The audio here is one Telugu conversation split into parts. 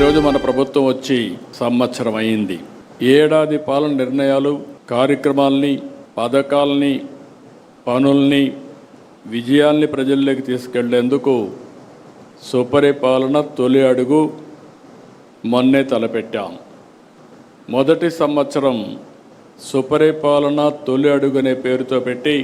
ఈరోజు మన ప్రభుత్వం వచ్చి సంవత్సరం అయింది. ఏడాది పాలన నిర్ణయాలు, కార్యక్రమాల్ని, పథకాల్ని, పనుల్ని, విజయాల్ని ప్రజల్లోకి తీసుకెళ్లేందుకు సుపరిపాలన తొలి అడుగు మొన్నే తలపెట్టాం. మొదటి సంవత్సరం సుపరిపాలన తొలి అడుగు అనే పేరుతో పెట్టి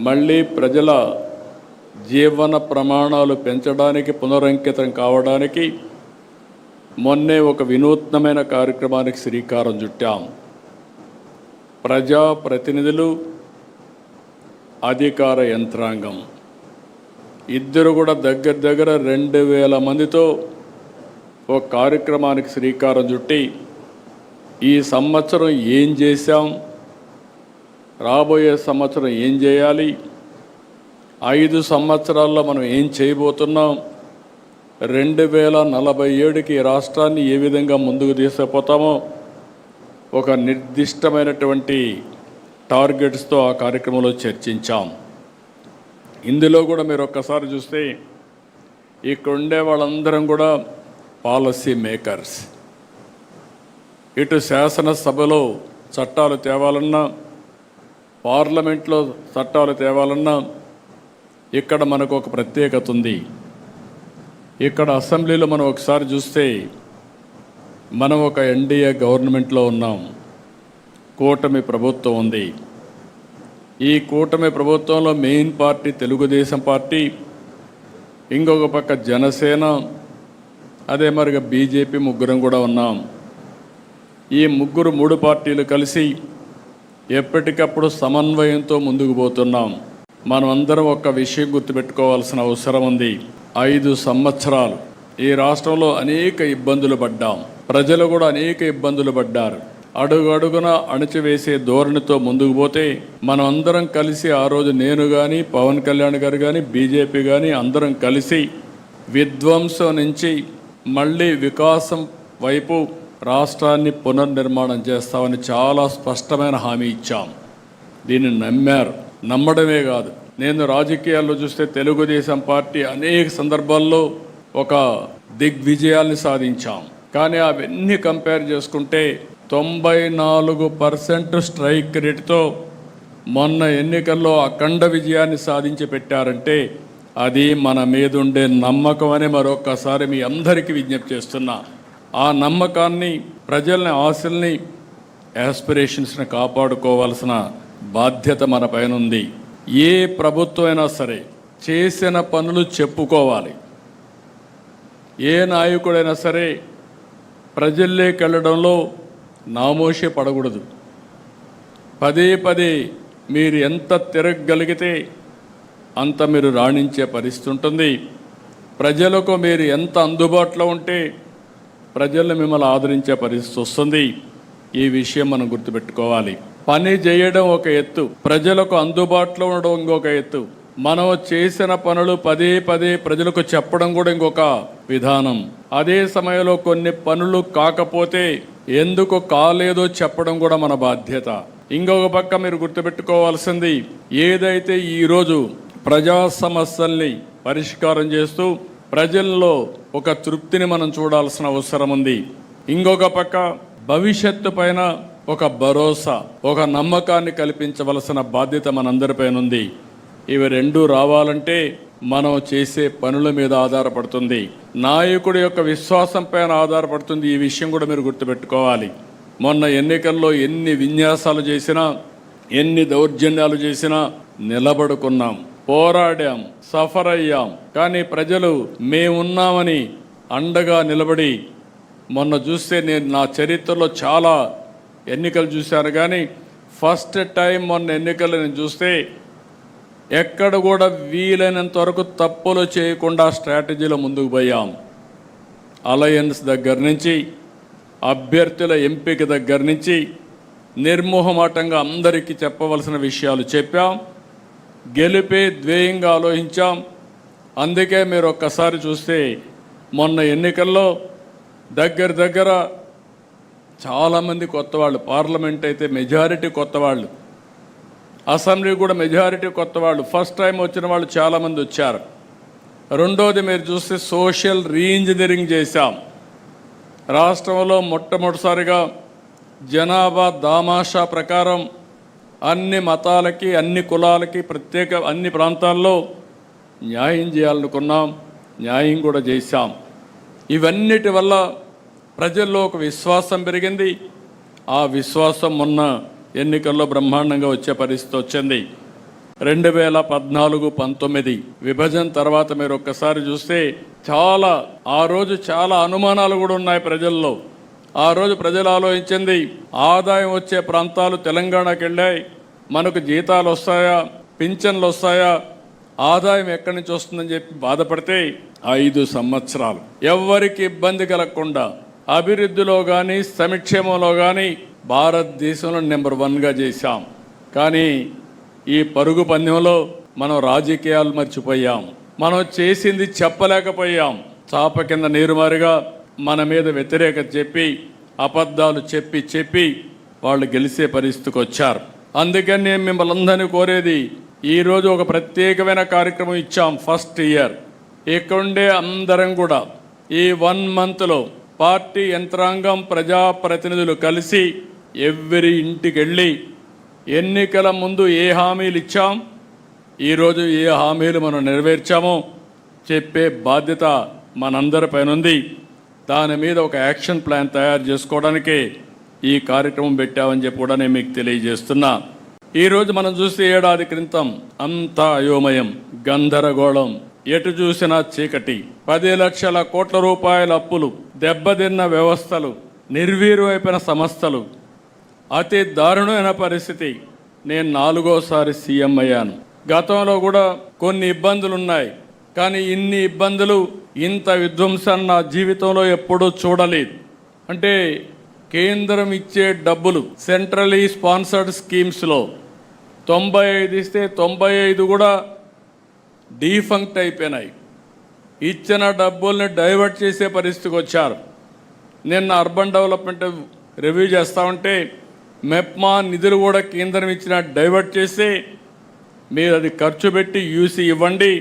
మళ్ళీ ప్రజల జీవన ప్రమాణాలు పెంచడానికి, పునరంకితం కావడానికి మొన్నే ఒక వినూత్నమైన కార్యక్రమానికి శ్రీకారం చుట్టాం. ప్రజాప్రతినిధులు, అధికార యంత్రాంగం ఇద్దరు కూడా దగ్గర 2000 మందితో ఒక కార్యక్రమానికి శ్రీకారం చుట్టి ఈ సంవత్సరం ఏం చేశాం, రాబోయే సంవత్సరం ఏం చేయాలి, 5 సంవత్సరాల్లో మనం ఏం చేయబోతున్నాం, 2047కి రాష్ట్రాన్ని ఏ విధంగా ముందుకు తీసుకుపోతామో ఒక నిర్దిష్టమైనటువంటి టార్గెట్స్తో ఆ కార్యక్రమంలో చర్చించాం. ఇందులో కూడా మీరు ఒక్కసారి చూస్తే ఇక్కడ ఉండే వాళ్ళందరం కూడా పాలసీ మేకర్స్. ఇటు శాసనసభలో చట్టాలు తేవాలన్నా, పార్లమెంట్లో చట్టాలు తేవాలన్నా ఇక్కడ మనకు ఒక ప్రత్యేకత ఉంది. ఇక్కడ అసెంబ్లీలో మనం ఒకసారి చూస్తే మనం ఒక ఎన్డీఏ గవర్నమెంట్లో ఉన్నాం, కూటమి ప్రభుత్వం ఉంది. ఈ కూటమి ప్రభుత్వంలో మెయిన్ పార్టీ తెలుగుదేశం పార్టీ, ఇంకొక పక్క జనసేన, అదే మరిగా బీజేపీ, ముగ్గురం కూడా ఉన్నాం. ఈ ముగ్గురు 3 పార్టీలు కలిసి ఎప్పటికప్పుడు సమన్వయంతో ముందుకు పోతున్నాం. మనం అందరం ఒక విషయం గుర్తుపెట్టుకోవాల్సిన అవసరం ఉంది. 5 సంవత్సరాలు ఈ రాష్ట్రంలో అనేక ఇబ్బందులు పడ్డాం. ప్రజలు కూడా అనేక ఇబ్బందులు పడ్డారు. అడుగడుగున అణచివేసే ధోరణితో ముందుకు పోతే మనం అందరం కలిసి, ఆ రోజు నేను కానీ, పవన్ కళ్యాణ్ గారు కానీ, బీజేపీ కానీ అందరం కలిసి విధ్వంసం నుంచి మళ్ళీ వికాసం వైపు రాష్ట్రాన్ని పునర్నిర్మాణం చేస్తామని చాలా స్పష్టమైన హామీ ఇచ్చాం. దీన్ని నమ్మారు. నమ్మడమే కాదు, నేను రాజకీయాల్లో చూస్తే తెలుగుదేశం పార్టీ అనేక సందర్భాల్లో ఒక దిగ్విజయాల్ని సాధించాం. కానీ అవన్నీ కంపేర్ చేసుకుంటే 94% స్ట్రైక్ రేటుతో మొన్న ఎన్నికల్లో అఖండ విజయాన్ని సాధించి పెట్టారంటే అది మన మీద ఉండే నమ్మకం అని మరొక్కసారి మీ అందరికీ విజ్ఞప్తి చేస్తున్నా. ఆ నమ్మకాన్ని, ప్రజల్ని, ఆశల్ని, యాస్పిరేషన్స్ని కాపాడుకోవాల్సిన బాధ్యత మన పైన ఉంది. ఏ ప్రభుత్వం అయినా సరే చేసిన పనులు చెప్పుకోవాలి. ఏ నాయకుడైనా సరే ప్రజల్లోకి వెళ్ళడంలో నామోషి పడకూడదు. పదే మీరు ఎంత తిరగగలిగితే అంత మీరు రాణించే పరిస్థితి ఉంటుంది. ప్రజలకు మీరు ఎంత అందుబాటులో ఉంటే ప్రజలు మిమ్మల్ని ఆదరించే పరిస్థితి వస్తుంది. ఈ విషయం మనం గుర్తుపెట్టుకోవాలి. పని చేయడం ఒక ఎత్తు, ప్రజలకు అందుబాటులో ఉండడం ఇంకొక ఎత్తు. మనం చేసిన పనులు పదే ప్రజలకు చెప్పడం కూడా ఇంకొక విధానం. అదే సమయంలో కొన్ని పనులు కాకపోతే ఎందుకు కాలేదో చెప్పడం కూడా మన బాధ్యత. ఇంకొక పక్క మీరు గుర్తుపెట్టుకోవాల్సింది, ఏదైతే ఈరోజు ప్రజా సమస్యల్ని పరిష్కారం చేస్తూ ప్రజల్లో ఒక తృప్తిని మనం చూడాల్సిన అవసరం ఉంది. ఇంకొక పక్క భవిష్యత్తు పైన ఒక భరోసా, ఒక నమ్మకాన్ని కల్పించవలసిన బాధ్యత మనందరిపైన ఉంది. ఇవి రెండూ రావాలంటే మనం చేసే పనుల మీద ఆధారపడుతుంది, నాయకుడి యొక్క విశ్వాసం పైన ఆధారపడుతుంది. ఈ విషయం కూడా మీరు గుర్తుపెట్టుకోవాలి. మొన్న ఎన్నికల్లో ఎన్ని విన్యాసాలు చేసినా, ఎన్ని దౌర్జన్యాలు చేసినా నిలబడుకున్నాం, పోరాడాం, సఫర్ అయ్యాం. కానీ ప్రజలు మేమున్నామని అండగా నిలబడి, మొన్న చూస్తే నేను నా చరిత్రలో చాలా ఎన్నికలు చూశాను, కానీ ఫస్ట్ టైం మొన్న ఎన్నికలు నేను చూస్తే ఎక్కడ కూడా వీలైనంత వరకు తప్పులు చేయకుండా స్ట్రాటజీలో ముందుకు పోయాం. అలయన్స్ దగ్గర నుంచి, అభ్యర్థుల ఎంపిక దగ్గర నుంచి నిర్మోహమాటంగా అందరికీ చెప్పవలసిన విషయాలు చెప్పాం. గెలిపే ధ్యేయంగా ఆలోచించాం. అందుకే మీరు ఒక్కసారి చూస్తే మొన్న ఎన్నికల్లో దగ్గర చాలామంది కొత్త వాళ్ళు, పార్లమెంట్ అయితే మెజారిటీ కొత్త వాళ్ళు, అసెంబ్లీ కూడా మెజారిటీ కొత్త వాళ్ళు, ఫస్ట్ టైం వచ్చిన వాళ్ళు చాలామంది వచ్చారు. రెండోది మీరు చూస్తే సోషల్ రీఇంజనీరింగ్ చేశాం. రాష్ట్రంలో మొట్టమొదటిసారిగా జనాభా దామాషా ప్రకారం అన్ని మతాలకి, అన్ని కులాలకి, అన్ని ప్రాంతాల్లో న్యాయం చేయాలనుకున్నాం. న్యాయం కూడా చేశాం. ఇవన్నిటి వల్ల ప్రజల్లో ఒక విశ్వాసం పెరిగింది. ఆ విశ్వాసం మొన్న ఎన్నికల్లో బ్రహ్మాండంగా వచ్చే పరిస్థితి వచ్చింది. 2014-19 విభజన తర్వాత మీరు ఒక్కసారి చూస్తే ఆ రోజు చాలా అనుమానాలు కూడా ఉన్నాయి ప్రజల్లో. ఆ రోజు ప్రజలు ఆలోచించింది, ఆదాయం వచ్చే ప్రాంతాలు తెలంగాణకి వెళ్ళాయి, మనకు జీతాలు వస్తాయా, పింఛన్లు వస్తాయా, ఆదాయం ఎక్కడి నుంచి వస్తుందని చెప్పి బాధపడితే 5 సంవత్సరాలు ఎవ్వరికి ఇబ్బంది కలగకుండా అభివృద్ధిలో కానీ సంక్షేమంలో కానీ భారతదేశంలో నెంబర్ 1గా చేశాం. కానీ ఈ పరుగు పందెంలో మనం రాజకీయాలు మర్చిపోయాం. మనం చేసింది చెప్పలేకపోయాం. చాప కింద నీరుమారుగా మన మీద వ్యతిరేకత చెప్పి, అబద్ధాలు చెప్పి వాళ్ళు గెలిచే పరిస్థితికి వచ్చారు. అందుకని నేను మిమ్మల్ని అందరినీ కోరేది, ఈరోజు ఒక ప్రత్యేకమైన కార్యక్రమం ఇచ్చాం. ఫస్ట్ ఇయర్ ఇక్కడుండే అందరం కూడా ఈ 1 మంత్లో పార్టీ యంత్రాంగం, ప్రజాప్రతినిధులు కలిసి ఎవ్రీ ఇంటికి వెళ్ళి ఎన్నికల ముందు ఏ హామీలు ఇచ్చాం, ఈరోజు ఏ హామీలు మనం నెరవేర్చామో చెప్పే బాధ్యత మనందరిపైన ఉంది. దాని మీద ఒక యాక్షన్ ప్లాన్ తయారు చేసుకోవడానికే ఈ కార్యక్రమం పెట్టామని చెప్పి కూడా నేను మీకు తెలియజేస్తున్నా. ఈరోజు మనం చూస్తే ఏడాది క్రితం అంతా అయోమయం, గందరగోళం, ఎటు చూసినా చీకటి, 10 లక్షల కోట్ల రూపాయల అప్పులు, దెబ్బతిన్న వ్యవస్థలు, నిర్వీర్యమైపోయిన సంస్థలు, అతి దారుణమైన పరిస్థితి. నేను 4వసారి సీఎం అయ్యాను. గతంలో కూడా కొన్ని ఇబ్బందులు ఉన్నాయి, కానీ ఇన్ని ఇబ్బందులు, ఇంత విధ్వంసాన్ని నా జీవితంలో ఎప్పుడూ చూడలేదు. అంటే కేంద్రం ఇచ్చే డబ్బులు సెంట్రలీ స్పాన్సర్డ్ స్కీమ్స్లో 95 ఇస్తే 95 కూడా డీఫంక్ట్ అయిపోయినాయి. ఇచ్చిన డబ్బుల్ని డైవర్ట్ చేసే పరిస్థితికి వచ్చారు. నిన్న అర్బన్ డెవలప్మెంట్ రివ్యూ చేస్తూ ఉంటే మెప్మా నిధులు కూడా కేంద్రం ఇచ్చిన డైవర్ట్ చేసి మీరు అది ఖర్చు పెట్టి యూసీ ఇవ్వండి,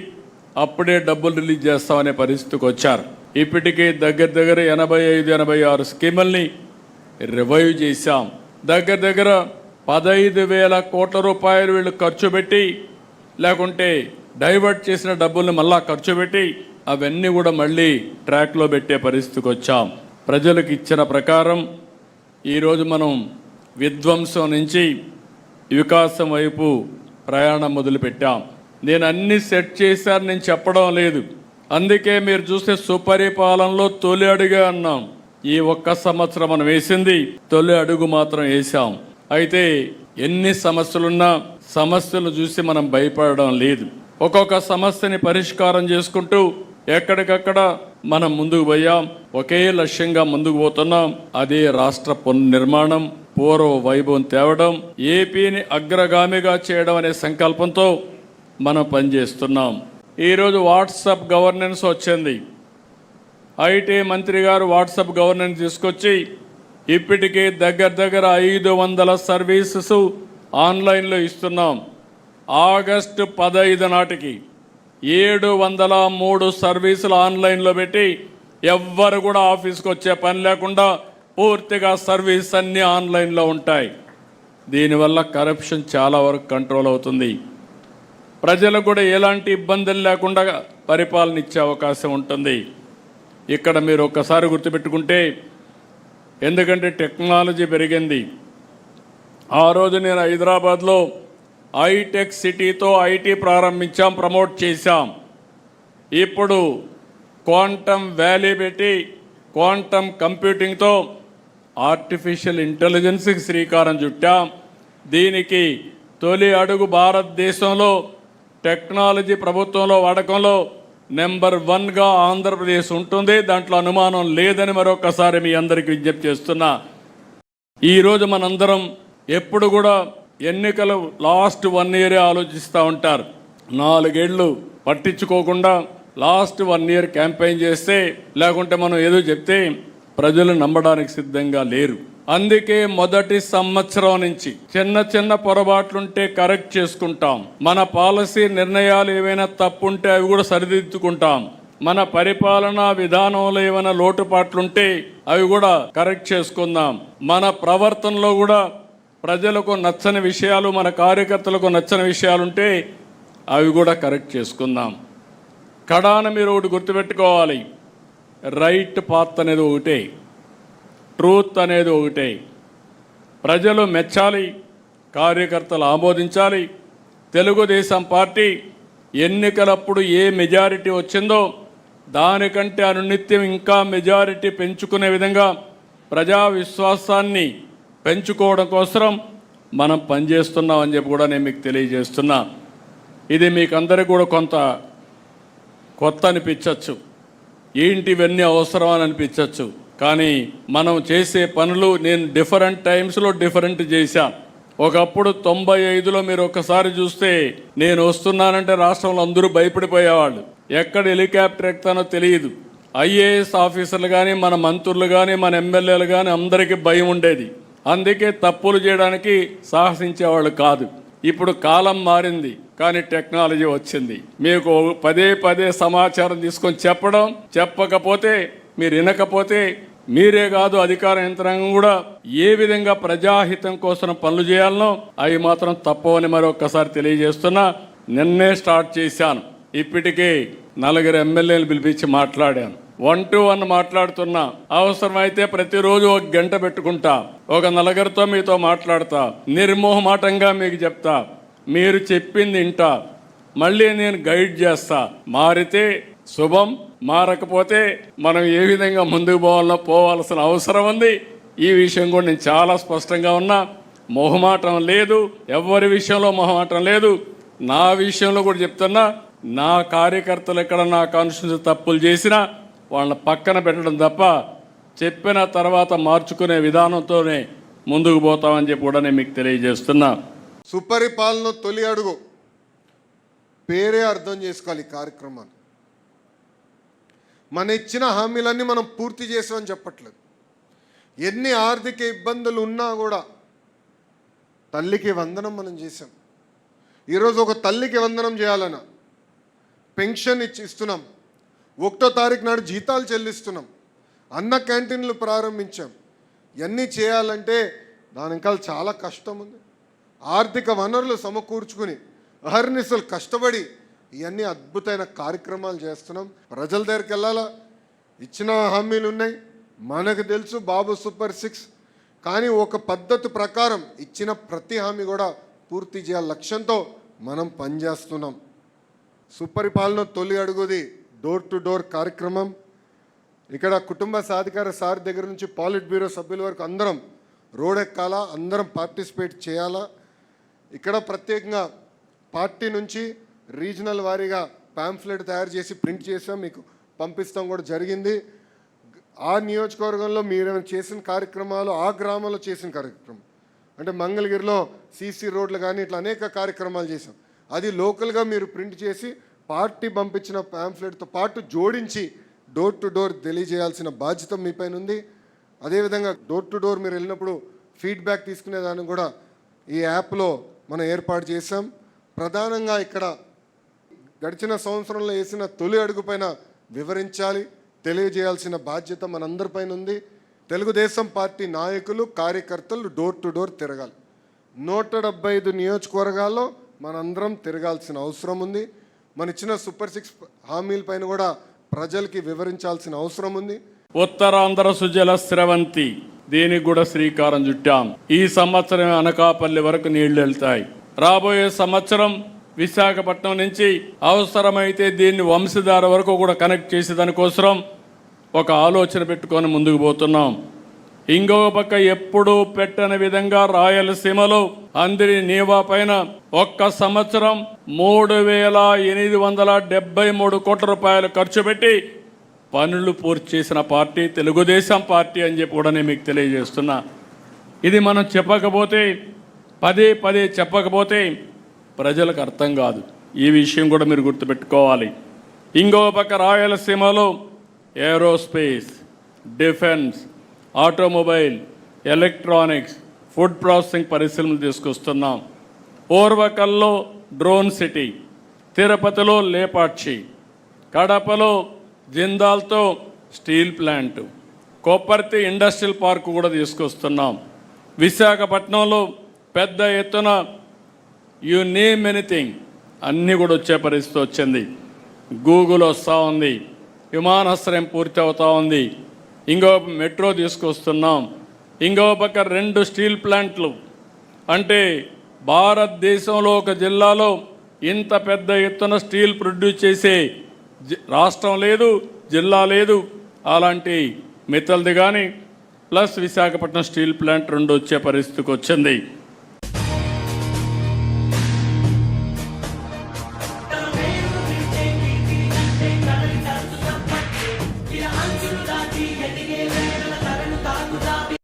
అప్పుడే డబ్బులు రిలీజ్ చేస్తామనే పరిస్థితికి వచ్చారు. ఇప్పటికే దగ్గర 85-86 స్కీముల్ని రివైవ్ చేశాం. దగ్గర 15,000 కోట్ల రూపాయలు వీళ్ళు ఖర్చు పెట్టి, లేకుంటే డైవర్ట్ చేసిన డబ్బుల్ని మళ్ళా ఖర్చు పెట్టి అవన్నీ కూడా మళ్ళీ ట్రాక్లో పెట్టే పరిస్థితికి వచ్చాం. ప్రజలకు ఇచ్చిన ప్రకారం ఈరోజు మనం విధ్వంసం నుంచి వికాసం వైపు ప్రయాణం మొదలుపెట్టాం. నేను అన్ని సెట్ చేశాను నేను చెప్పడం లేదు. అందుకే మీరు చూస్తే సుపరిపాలనలో తొలి అడుగే అన్నాం. ఈ 1 సంవత్సరం మనం వేసింది తొలి అడుగు మాత్రం వేసాం. అయితే ఎన్ని సమస్యలున్నా సమస్యలు చూసి మనం భయపడడం లేదు. ఒక్కొక్క సమస్యని పరిష్కారం చేసుకుంటూ ఎక్కడికక్కడ మనం ముందుకు పోయాం. ఒకే లక్ష్యంగా ముందుకు పోతున్నాం. అదే రాష్ట్ర పునర్నిర్మాణం, పూర్వ వైభవం తేవడం, ఏపీని అగ్రగామిగా చేయడం అనే సంకల్పంతో మనం పనిచేస్తున్నాం. ఈరోజు వాట్సాప్ గవర్నెన్స్ వచ్చింది. ఐటీ మంత్రి గారు వాట్సాప్ గవర్నెన్స్ తీసుకొచ్చి ఇప్పటికే దగ్గర 500 సర్వీసెస్ ఆన్లైన్లో ఇస్తున్నాం. ఆగస్టు 15 నాటికి 703 సర్వీసులు ఆన్లైన్లో పెట్టి ఎవ్వరు కూడా ఆఫీస్కి వచ్చే పని లేకుండా పూర్తిగా సర్వీస్ అన్నీ ఆన్లైన్లో ఉంటాయి. దీనివల్ల కరప్షన్ చాలా వరకు కంట్రోల్ అవుతుంది. ప్రజలకు కూడా ఎలాంటి ఇబ్బందులు లేకుండా పరిపాలన ఇచ్చే అవకాశం ఉంటుంది. ఇక్కడ మీరు ఒక్కసారి గుర్తుపెట్టుకుంటే, ఎందుకంటే టెక్నాలజీ పెరిగింది. ఆ రోజు నేను హైదరాబాద్లో హైటెక్ సిటీతో ఐటీ ప్రారంభించాం, ప్రమోట్ చేశాం. ఇప్పుడు క్వాంటమ్ వ్యాలీ పెట్టి క్వాంటమ్ కంప్యూటింగ్తో ఆర్టిఫిషియల్ ఇంటెలిజెన్స్కి శ్రీకారం చుట్టాం. దీనికి తొలి అడుగు భారతదేశంలో టెక్నాలజీ ప్రభుత్వంలో వాడకంలో నెంబర్ 1గా ఆంధ్రప్రదేశ్ ఉంటుంది. దాంట్లో అనుమానం లేదని మరొకసారి మీ అందరికీ విజ్ఞప్తి చేస్తున్నా. ఈరోజు మనందరం ఎప్పుడు కూడా ఎన్నికలు లాస్ట్ 1 ఇయరే ఆలోచిస్తూ ఉంటారు. 4 ఏళ్ళు పట్టించుకోకుండా లాస్ట్ 1 ఇయర్ క్యాంపెయిన్ చేస్తే, లేకుంటే మనం ఏదో చెప్తే ప్రజలు నమ్మడానికి సిద్ధంగా లేరు. అందుకే మొదటి సంవత్సరం నుంచి చిన్న పొరపాట్లుంటే కరెక్ట్ చేసుకుంటాం. మన పాలసీ నిర్ణయాలు ఏవైనా తప్పుంటే అవి కూడా సరిదిద్దుకుంటాం. మన పరిపాలనా విధానంలో ఏమైనా లోటుపాట్లుంటే అవి కూడా కరెక్ట్ చేసుకుందాం. మన ప్రవర్తనలో కూడా ప్రజలకు నచ్చని విషయాలు, మన కార్యకర్తలకు నచ్చని విషయాలుంటే అవి కూడా కరెక్ట్ చేసుకుందాం. కడాన మీరు ఒకటి గుర్తుపెట్టుకోవాలి, రైట్ పాత్ అనేది ఒకటే, ట్రూత్ అనేది ఒకటే. ప్రజలు మెచ్చాలి, కార్యకర్తలు ఆమోదించాలి. తెలుగుదేశం పార్టీ ఎన్నికలప్పుడు ఏ మెజారిటీ వచ్చిందో దానికంటే అనునిత్యం ఇంకా మెజారిటీ పెంచుకునే విధంగా ప్రజా విశ్వాసాన్ని పెంచుకోవడం కోసం మనం పనిచేస్తున్నామని చెప్పి కూడా నేను మీకు తెలియజేస్తున్నా. ఇది మీకు అందరికీ కూడా కొంత కొత్త అనిపించవచ్చు, ఏంటి ఇవన్నీ అవసరం అని అనిపించవచ్చు. కానీ మనం చేసే పనులు నేను డిఫరెంట్ టైమ్స్లో డిఫరెంట్ చేశాను. ఒకప్పుడు 95లో మీరు ఒక్కసారి చూస్తే నేను వస్తున్నానంటే రాష్ట్రంలో అందరూ భయపడిపోయేవాళ్ళు. ఎక్కడ హెలికాప్టర్ ఎక్కుతానో తెలియదు. ఐఏఎస్ ఆఫీసర్లు కానీ, మన మంత్రులు కానీ, మన ఎమ్మెల్యేలు కానీ అందరికీ భయం ఉండేది. అందుకే తప్పులు చేయడానికి సాహసించేవాళ్ళు కాదు. ఇప్పుడు కాలం మారింది, కానీ టెక్నాలజీ వచ్చింది. మీకు పదే పదే సమాచారం తీసుకొని చెప్పకపోతే మీరు వినకపోతే మీరే కాదు అధికార యంత్రాంగం కూడా ఏ విధంగా ప్రజాహితం కోసం పనులు చేయాలనో అవి మాత్రం తప్పవని మరొకసారి తెలియజేస్తున్నా. నిన్నే స్టార్ట్ చేశాను. ఇప్పటికే 4 ఎమ్మెల్యేలు పిలిపించి మాట్లాడాను. 1-to-1 మాట్లాడుతున్నా. అవసరమైతే ప్రతిరోజు 1 గంట పెట్టుకుంటా, ఒక 4 మీతో మాట్లాడతా, నిర్మోహమాటంగా మీకు చెప్తా, మీరు చెప్పింది వింటా, మళ్ళీ నేను గైడ్ చేస్తా. మారితే శుభం, మారకపోతే మనం ఏ విధంగా ముందుకు పోవాల్సిన అవసరం ఉంది. ఈ విషయం కూడా నేను చాలా స్పష్టంగా ఉన్నా. మొహమాటం లేదు, ఎవరి విషయంలో మొహమాటం లేదు. నా విషయంలో కూడా చెప్తున్నా, నా కార్యకర్తలు ఎక్కడ నా కాన్స్టిట్యూన్సీ తప్పులు చేసినా వాళ్ళని పక్కన పెట్టడం తప్ప చెప్పిన తర్వాత మార్చుకునే విధానంతోనే ముందుకు పోతామని చెప్పి కూడా నేను మీకు తెలియజేస్తున్నా. సుపరిపాలన తొలి అడుగు పేరే అర్థం చేసుకోవాలి. ఈ కార్యక్రమాన్ని మన ఇచ్చిన హామీలన్నీ మనం పూర్తి చేసామని చెప్పట్లేదు. ఎన్ని ఆర్థిక ఇబ్బందులు ఉన్నా కూడా తల్లికి వందనం మనం చేసాం. ఈరోజు ఒక తల్లికి వందనం చేయాలన్నా పెన్షన్ ఇస్తున్నాం, 1వ తారీఖు నాడు జీతాలు చెల్లిస్తున్నాం, అన్న క్యాంటీన్లు ప్రారంభించాం. ఇవన్నీ చేయాలంటే దాని ఇంకా చాలా కష్టం ఉంది. ఆర్థిక వనరులు సమకూర్చుకుని అహర్నిశలు కష్టపడి ఇవన్నీ అద్భుతమైన కార్యక్రమాలు చేస్తున్నాం. ప్రజల దగ్గరికి వెళ్ళాలా, ఇచ్చిన హామీలు ఉన్నాయి, మనకు తెలుసు బాబు సూపర్ 6. కానీ ఒక పద్ధతి ప్రకారం ఇచ్చిన ప్రతి హామీ కూడా పూర్తి చేయాలి లక్ష్యంతో మనం పనిచేస్తున్నాం. సుపరిపాలన తొలి అడుగుది డోర్ టు డోర్ కార్యక్రమం. ఇక్కడ కుటుంబ సాధికార సార్ దగ్గర నుంచి పాలిట్ బ్యూరో సభ్యుల వరకు అందరం రోడ్ ఎక్కాలా, అందరం పార్టిసిపేట్ చేయాలా. ఇక్కడ ప్రత్యేకంగా పార్టీ నుంచి రీజనల్ వారీగా పాంఫ్లెట్ తయారు చేసి ప్రింట్ చేసాం, మీకు పంపిస్తాం కూడా జరిగింది. ఆ నియోజకవర్గంలో మీరు చేసిన కార్యక్రమాలు, ఆ గ్రామంలో చేసిన కార్యక్రమం అంటే మంగళగిరిలో సీసీ రోడ్లు కానీ ఇట్లా అనేక కార్యక్రమాలు చేసాం. అది లోకల్గా మీరు ప్రింట్ చేసి పార్టీ పంపించిన పాంఫ్లెట్తో పాటు జోడించి డోర్ టు డోర్ తెలియజేయాల్సిన బాధ్యత మీ పైన ఉంది. అదేవిధంగా డోర్ టు డోర్ మీరు వెళ్ళినప్పుడు ఫీడ్బ్యాక్ తీసుకునేదాన్ని కూడా ఈ యాప్లో మనం ఏర్పాటు చేసాం. ప్రధానంగా ఇక్కడ గడిచిన సంవత్సరంలో వేసిన తొలి అడుగు పైన వివరించాలి, తెలియజేయాల్సిన బాధ్యత మనందరిపైన ఉంది. తెలుగుదేశం పార్టీ నాయకులు, కార్యకర్తలు డోర్ టు డోర్ తిరగాలి. 175 నియోజకవర్గాల్లో మనందరం తిరగాల్సిన అవసరం ఉంది. మన ఇచ్చిన సూపర్ 6 హామీల పైన కూడా ప్రజలకి వివరించాల్సిన అవసరం ఉంది. ఉత్తరాంధ్ర సుజల స్రవంతి, దీనికి కూడా శ్రీకారం చుట్టాం. ఈ సంవత్సరం అనకాపల్లి వరకు నీళ్లు వెళ్తాయి. రాబోయే సంవత్సరం విశాఖపట్నం నుంచి అవసరమైతే దీన్ని వంశధార వరకు కూడా కనెక్ట్ చేసే దానికోసం ఒక ఆలోచన పెట్టుకొని ముందుకు పోతున్నాం. ఇంకో పక్క ఎప్పుడూ పెట్టని విధంగా రాయలసీమలో అందరి నీవా పైన ఒక్క సంవత్సరం 3,873 కోట్ల రూపాయలు ఖర్చు పెట్టి పనులు పూర్తి చేసిన పార్టీ తెలుగుదేశం పార్టీ అని చెప్పి కూడా నేను మీకు తెలియజేస్తున్నా. ఇది మనం చెప్పకపోతే, పదే పదే చెప్పకపోతే ప్రజలకు అర్థం కాదు. ఈ విషయం కూడా మీరు గుర్తుపెట్టుకోవాలి. ఇంకో పక్క రాయలసీమలో aerospace, defence, automobile, electronics, food processing పరిశ్రమలు తీసుకొస్తున్నాం. ఓర్వకల్లో డ్రోన్ సిటీ, తిరుపతిలో లేపాక్షి, కడపలో జిందాల్తో steel plant, Kopparthi industrial park కూడా తీసుకొస్తున్నాం. విశాఖపట్నంలో పెద్ద ఎత్తున యు నేమ్ ఎనీథింగ్ అన్నీ కూడా వచ్చే పరిస్థితి వచ్చింది. గూగుల్ వస్తూ ఉంది, విమానాశ్రయం పూర్తి అవుతూ ఉంది, ఇంకో మెట్రో తీసుకొస్తున్నాం, ఇంకో పక్క 2 స్టీల్ ప్లాంట్లు. అంటే భారతదేశంలో ఒక జిల్లాలో ఇంత పెద్ద ఎత్తున స్టీల్ ప్రొడ్యూస్ చేసే రాష్ట్రం లేదు, జిల్లా లేదు. అలాంటి మిత్తల్ది కానీ ప్లస్ విశాఖపట్నం స్టీల్ ప్లాంట్ 2 వచ్చే పరిస్థితికి వచ్చింది.